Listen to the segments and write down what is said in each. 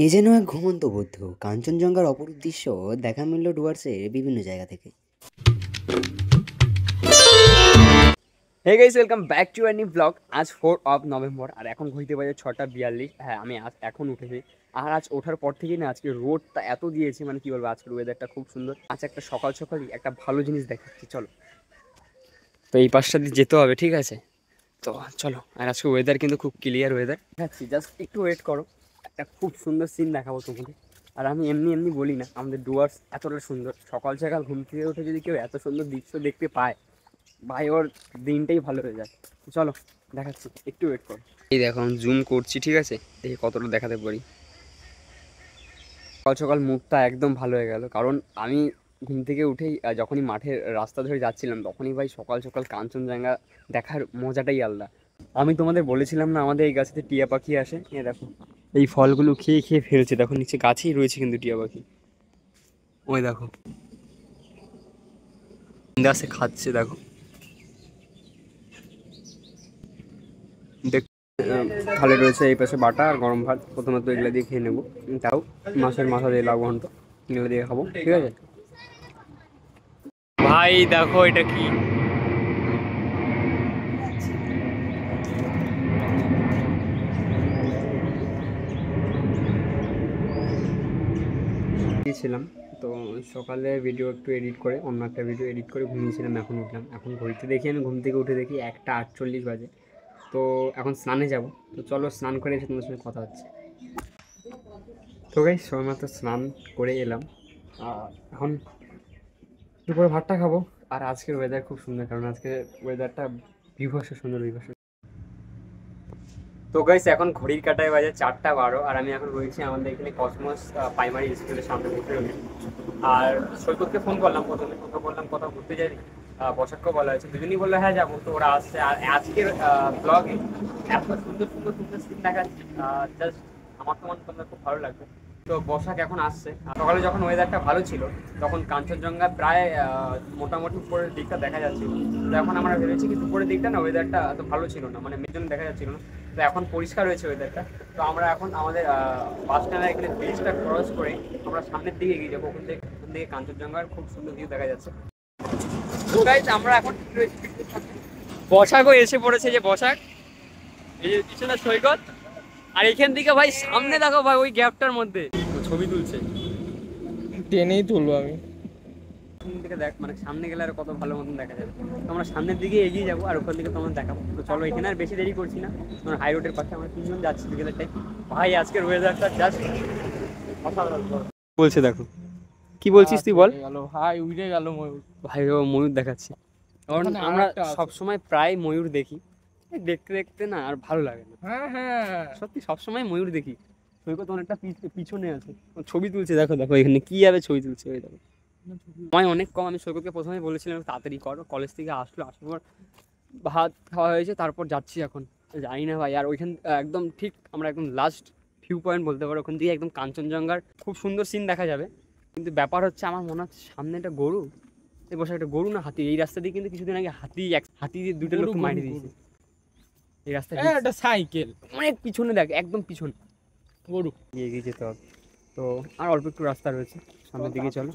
এ যেন এক ঘুমন্ত বুদ্ধ। কাঞ্চনজঙ্ঘার অপরূপ দৃশ্য দেখা মিলল ডুয়ার্সের বিভিন্ন জায়গা থেকে। Hey guys, welcome back to a new blog. আজ 4 নভেম্বর আর এখন ঘড়িতে বাজে 6:42। হ্যাঁ, আমি আজ এখন উঠেছি। আর আজ ওঠার পর থেকেই না আজকে রোদটা এত দিয়েছে, মানে কি বলবো, আজকের ওয়েদারটা খুব সুন্দর। আজ একটা সকাল সকালই একটা ভালো জিনিস দেখাচ্ছি, চলো। তো এই পাশটা দিয়ে যেতে হবে, ঠিক আছে? তো চলো। আর আজকে ওয়েদার কিন্তু খুব ক্লিয়ার ওয়েদার দেখাচ্ছি, জাস্ট একটু ওয়েট করো। একটা খুব সুন্দর সিন দেখাবো তোমাকে। আর আমি এমনি এমনি বলি না, আমাদের ডুয়ার্স এতটা সুন্দর। সকাল সকাল ঘুম থেকে উঠে যদি কেউ এত সুন্দর দৃশ্য দেখতে পায়, ভাই ওর দিনটাই ভালো হয়ে যায়। চলো দেখাচ্ছি, একটু ওয়েট করো। এই দেখো, আমি জুম করছি, ঠিক আছে? দেখি কতটা দেখাতে পারি। সকাল সকাল মুখটা একদম ভালো হয়ে গেল, কারণ আমি ঘুম থেকে উঠেই যখনই মাঠের রাস্তা ধরে যাচ্ছিলাম, তখনই ভাই সকাল সকাল কাঞ্চনজঙ্ঘা দেখার মজাটাই আলাদা। আমি তোমাদের বলেছিলাম না, আমাদের এই গাছেতে টিয়া পাখি আসে। এ দেখো, এই ফলগুলো খেয়ে খেয়ে ফেলছে। দেখো নিচে গাছেই রয়েছে কিন্তু টিয়া পাখি। ওই দেখো, গাছে খাচ্ছে, দেখো। থালে রয়েছে এই পাশে বাটা আর গরম ভাত। প্রথমত এগুলো দিয়ে খেয়ে নেবো, তাও মাছের মাথা দিয়ে লাউ ঘন্ট, এগুলো দিয়ে খাবো, ঠিক আছে? ভাই দেখো এটা কি! ছিলাম তো সকালে ভিডিও একটু এডিট করে, অন্য একটা ভিডিও এডিট করে ঘুমিয়েছিলাম। এখন উঠলাম, এখন ঘড়িতে দেখি, আমি ঘুম থেকে উঠে দেখি 1:48 বাজে। তো এখন স্নানে যাব। তো চলো, স্নান করে এসে তোমাদের সঙ্গে কথা হচ্ছে। তো গাইস, সময়মতো স্নান করে এলাম। এখন দুপুরে ভাতটা খাবো। আর আজকের ওয়েদার খুব সুন্দর, কারণ আজকে ওয়েদারটা বিভৎস সুন্দর, বিভৎস। তো গাইস, এখন ঘড়ির কাঁটায় বাজে 4:12, আর আমি এখন রয়েছি আমাদের এখানে কসমস প্রাইমারি স্কুলের সামনে বসে রয়েছি। আর সৈকতকে ফোন করলাম, প্রথমে ওকে বললাম কোথাও ঘুরতে যাই। বসাককেও বলা হয়েছে, দুজনই বললো হ্যাঁ যাবো। তো ওরা আসছে। আর আজকের ব্লগে এত সুন্দর সুন্দর সুন্দর সিন দেখাচ্ছি, জাস্ট আমার তো মনে তোমার খুব ভালো লাগবে। তো বসাক এখন আসছে। সকালে যখন ওয়েদারটা ভালো ছিল, তখন কাঞ্চনজঙ্ঘা প্রায় মোটামুটি উপরের দিকটা দেখা যাচ্ছিল। তো এখন আমরা ভেবেছি কি দুপুরের দিকটা না ওয়েদারটা এত ভালো ছিল না, মানে মেঘজন দেখা যাচ্ছিল না। তো এখন পরিষ্কার হয়েছে ওয়েদারটা। তো আমরা এখন আমাদের বাস স্ট্যান্ডে এখানে ব্রিজটা ক্রস করে আমরা সামনের দিকে এগিয়ে যাবো। ওখান থেকে কাঞ্চনজঙ্ঘার খুব সুন্দর ভিউ দেখা যাচ্ছে। তো গাইস, আমরা এখন বসাকও এসে পড়েছে, যে বসাক, এই যে পিছনে সৈকত। আর এখান থেকে ভাই সামনে দেখো ভাই, ওই গ্যাপটার মধ্যে ছবি তুলছে। টেনেই তুলবো আমি। থেকে দেখ, মানে সামনে গেলে আর কত ভালো মতন দেখা যাবে। তো আমরা সামনের দিকে এগিয়ে যাবো, আর ওখান থেকে তোমার দেখাবো। তো চলো, এখানে আর বেশি দেরি করছি না। তোমার হাই রোডের পাশে আমরা তিনজন যাচ্ছি বিকেলের টাইম। ভাই আজকের ওয়েদারটা জাস্ট অসাধারণ বলছে, দেখো। কি বলছিস তুই বল? গেল ভাই, উড়ে গেল ময়ূর। ভাই ও ময়ূর দেখাচ্ছে, কারণ আমরা সবসময় প্রায় ময়ূর দেখি। দেখতে দেখতে না আর ভালো লাগে না। হ্যাঁ হ্যাঁ, সত্যি সবসময় ময়ূর দেখি। সৈকত অনেকটা পিছনে আছে, ছবি তুলছে। দেখো দেখো, এখানে কি যাবে ছবি তুলছে, ওই দেখো। সময় অনেক কম। আমি সৈকতকে প্রথমে বলেছিলাম তাড়াতাড়ি করো, কলেজ থেকে আসলো, আসার পর ভাত খাওয়া হয়েছে, তারপর যাচ্ছি এখন। জানি না ভাই। আর ওইখান একদম ঠিক আমরা একদম লাস্ট ভিউ পয়েন্ট বলতে পারো, ওখান থেকে একদম কাঞ্চনজঙ্ঘার খুব সুন্দর সিন দেখা যাবে। কিন্তু ব্যাপার হচ্ছে, আমার মনে হচ্ছে সামনে একটা গরু, এই বসে একটা গরু না হাতি। এই রাস্তা দিয়ে কিন্তু কিছুদিন আগে হাতি দিয়ে দুটো লোক মারি দিয়েছে এই রাস্তায়। একটা সাইকেল অনেক পিছনে দেখ, একদম পিছনে গরু। এগিয়ে যেতে হবে। তো আর অল্প একটু রাস্তা রয়েছে, সামনের দিকে চলো।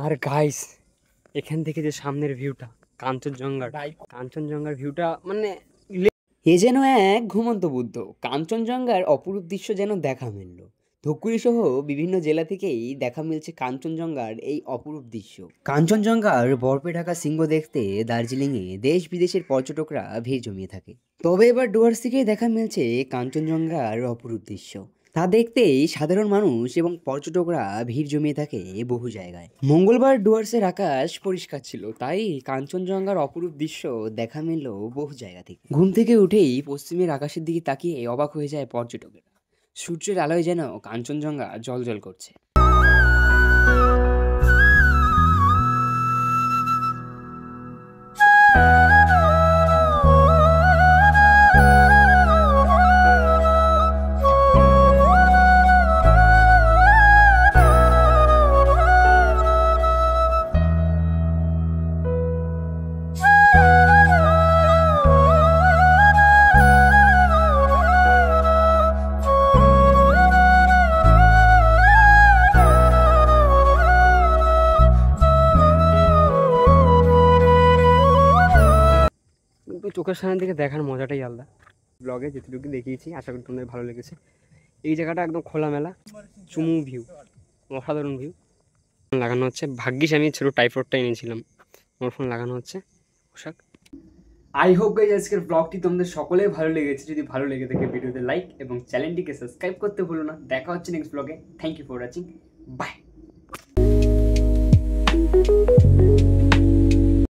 আর গাইস, এখান থেকে যে সামনের ভিউটা, কাঞ্চনজঙ্ঘার ভিউটা, মানে এ যেন এক ঘুমন্ত বুদ্ধ। কাঞ্চনজঙ্ঘার অপরূপ দৃশ্য যেন দেখা মিলল। ধূপগুড়ি সহ বিভিন্ন জেলা থেকেই দেখা মিলছে কাঞ্চনজঙ্ঘার এই অপরূপ দৃশ্য। কাঞ্চনজঙ্ঘার বরফে ঢাকা শৃঙ্গ দেখতে দার্জিলিংয়ে দেশ বিদেশের পর্যটকরা ভিড় জমিয়ে থাকে। তবে এবার ডুয়ার্স থেকেই দেখা মিলছে কাঞ্চনজঙ্ঘার অপরূপ দৃশ্য। তা দেখতেই সাধারণ মানুষ এবং পর্যটকরা ভিড় জমিয়ে থাকে বহু জায়গায়। মঙ্গলবার ডুয়ার্সের আকাশ পরিষ্কার ছিল, তাই কাঞ্চনজঙ্ঘার অপরূপ দৃশ্য দেখা মিলল বহু জায়গা থেকে। ঘুম থেকে উঠেই পশ্চিমের আকাশের দিকে তাকিয়ে অবাক হয়ে যায় পর্যটকেরা। সূর্যের আলোয় যেন কাঞ্চনজঙ্ঘা জ্বলজ্বল করছে। লোকেশনের দিকে দেখার মজাটাই আলাদা। ব্লগে যেটুকু দেখিয়েছি আশা করি তোমাদের ভালো লেগেছে। এই জায়গাটা একদম খোলামেলা, চুমু ভিউ, অসাধারণ ভিউ। লাগানো হচ্ছে, ভাগ্যিস আমি ছোটো টাইফয়েডটা এনেছিলাম। আমার ফোন লাগানো হচ্ছে পোশাক। আই হোপ গাইজ আজকের ব্লগটি তোমাদের সকলেই ভালো লেগেছে। যদি ভালো লেগে থাকে ভিডিওতে লাইক এবং চ্যানেলটিকে সাবস্ক্রাইব করতে ভুলো না। দেখা হচ্ছে নেক্সট ব্লগে। Thank you for watching, by.